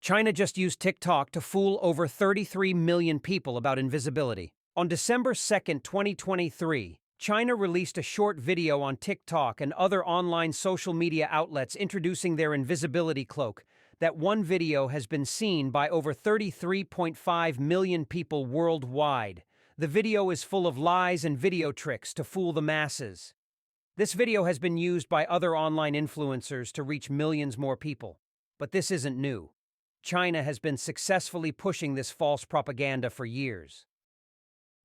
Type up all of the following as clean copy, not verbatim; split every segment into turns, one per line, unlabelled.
China just used TikTok to fool over 33 million people about invisibility. On December 2, 2023, China released a short video on TikTok and other online social media outlets introducing their invisibility cloak. That one video has been seen by over 33.5 million people worldwide. The video is full of lies and video tricks to fool the masses. This video has been used by other online influencers to reach millions more people. But this isn't new. China has been successfully pushing this false propaganda for years.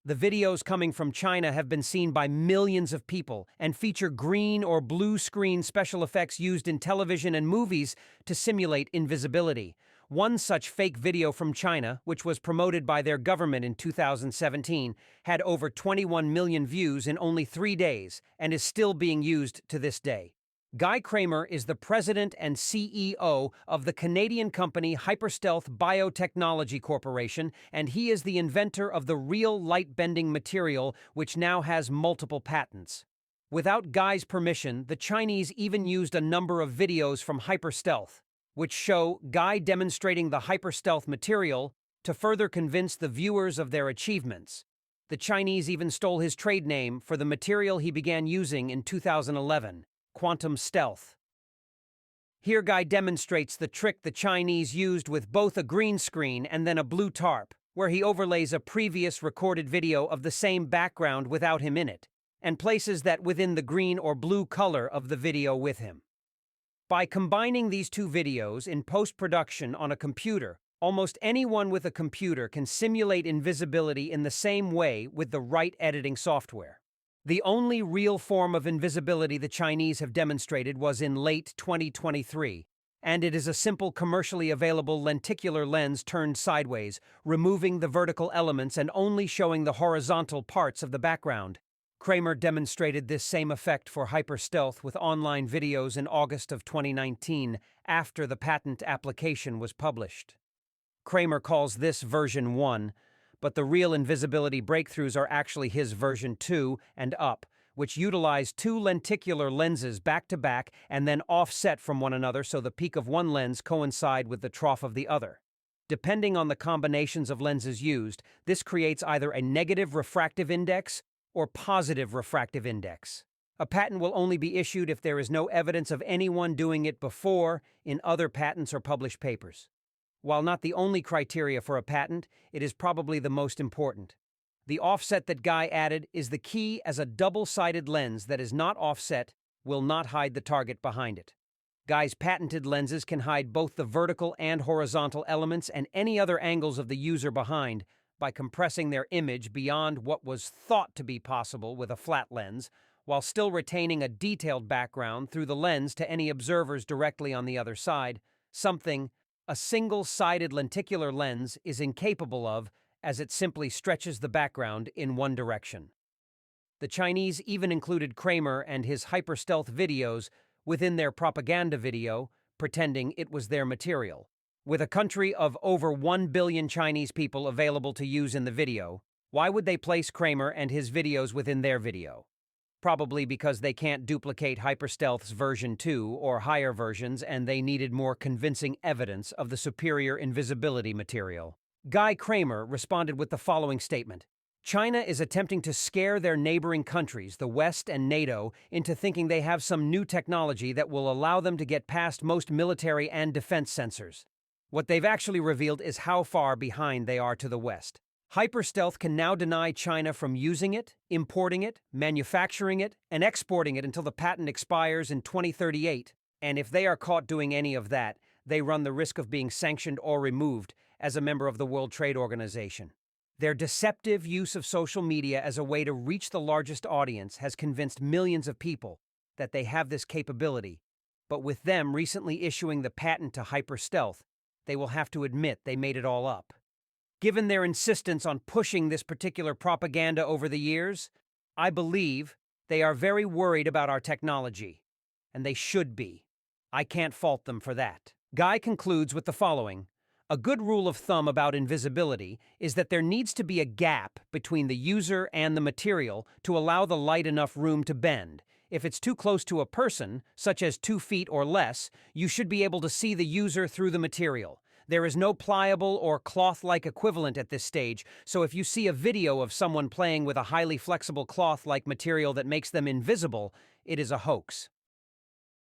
The videos coming from China have been seen by millions of people and feature green or blue screen special effects used in television and movies to simulate invisibility. One such fake video from China, which was promoted by their government in 2017, had over 21 million views in only 3 days and is still being used to this day. Guy Kramer is the president and CEO of the Canadian company Hyperstealth Biotechnology Corporation, and he is the inventor of the real light-bending material, which now has multiple patents. Without Guy's permission, the Chinese even used a number of videos from Hyperstealth, which show Guy demonstrating the Hyperstealth material to further convince the viewers of their achievements. The Chinese even stole his trade name for the material he began using in 2011. Quantum stealth. Here Guy demonstrates the trick the Chinese used with both a green screen and then a blue tarp, where he overlays a previous recorded video of the same background without him in it, and places that within the green or blue color of the video with him. By combining these two videos in post-production on a computer, almost anyone with a computer can simulate invisibility in the same way with the right editing software. The only real form of invisibility the Chinese have demonstrated was in late 2023, and it is a simple commercially available lenticular lens turned sideways, removing the vertical elements and only showing the horizontal parts of the background. Kramer demonstrated this same effect for Hyperstealth with online videos in August of 2019, after the patent application was published. Kramer calls this version 1, but the real invisibility breakthroughs are actually his version 2 and up, which utilize two lenticular lenses back-to-back and then offset from one another so the peak of one lens coincide with the trough of the other. Depending on the combinations of lenses used, this creates either a negative refractive index or positive refractive index. A patent will only be issued if there is no evidence of anyone doing it before in other patents or published papers. While not the only criteria for a patent, it is probably the most important. The offset that Guy added is the key, as a double-sided lens that is not offset will not hide the target behind it. Guy's patented lenses can hide both the vertical and horizontal elements and any other angles of the user behind by compressing their image beyond what was thought to be possible with a flat lens, while still retaining a detailed background through the lens to any observers directly on the other side, something a single-sided lenticular lens is incapable of, as it simply stretches the background in one direction. The Chinese even included Kramer and his Hyperstealth videos within their propaganda video, pretending it was their material. With a country of over 1 billion Chinese people available to use in the video, why would they place Kramer and his videos within their video? Probably because they can't duplicate Hyperstealth's version 2 or higher versions, and they needed more convincing evidence of the superior invisibility material. Guy Kramer responded with the following statement: China is attempting to scare their neighboring countries, the West and NATO, into thinking they have some new technology that will allow them to get past most military and defense censors. What they've actually revealed is how far behind they are to the West. Hyperstealth can now deny China from using it, importing it, manufacturing it, and exporting it until the patent expires in 2038, and if they are caught doing any of that, they run the risk of being sanctioned or removed as a member of the World Trade Organization. Their deceptive use of social media as a way to reach the largest audience has convinced millions of people that they have this capability, but with them recently issuing the patent to Hyperstealth, they will have to admit they made it all up. Given their insistence on pushing this particular propaganda over the years, I believe they are very worried about our technology, and they should be. I can't fault them for that. Guy concludes with the following: a good rule of thumb about invisibility is that there needs to be a gap between the user and the material to allow the light enough room to bend. If it's too close to a person, such as 2 feet or less, you should be able to see the user through the material. There is no pliable or cloth-like equivalent at this stage, so if you see a video of someone playing with a highly flexible cloth-like material that makes them invisible, it is a hoax.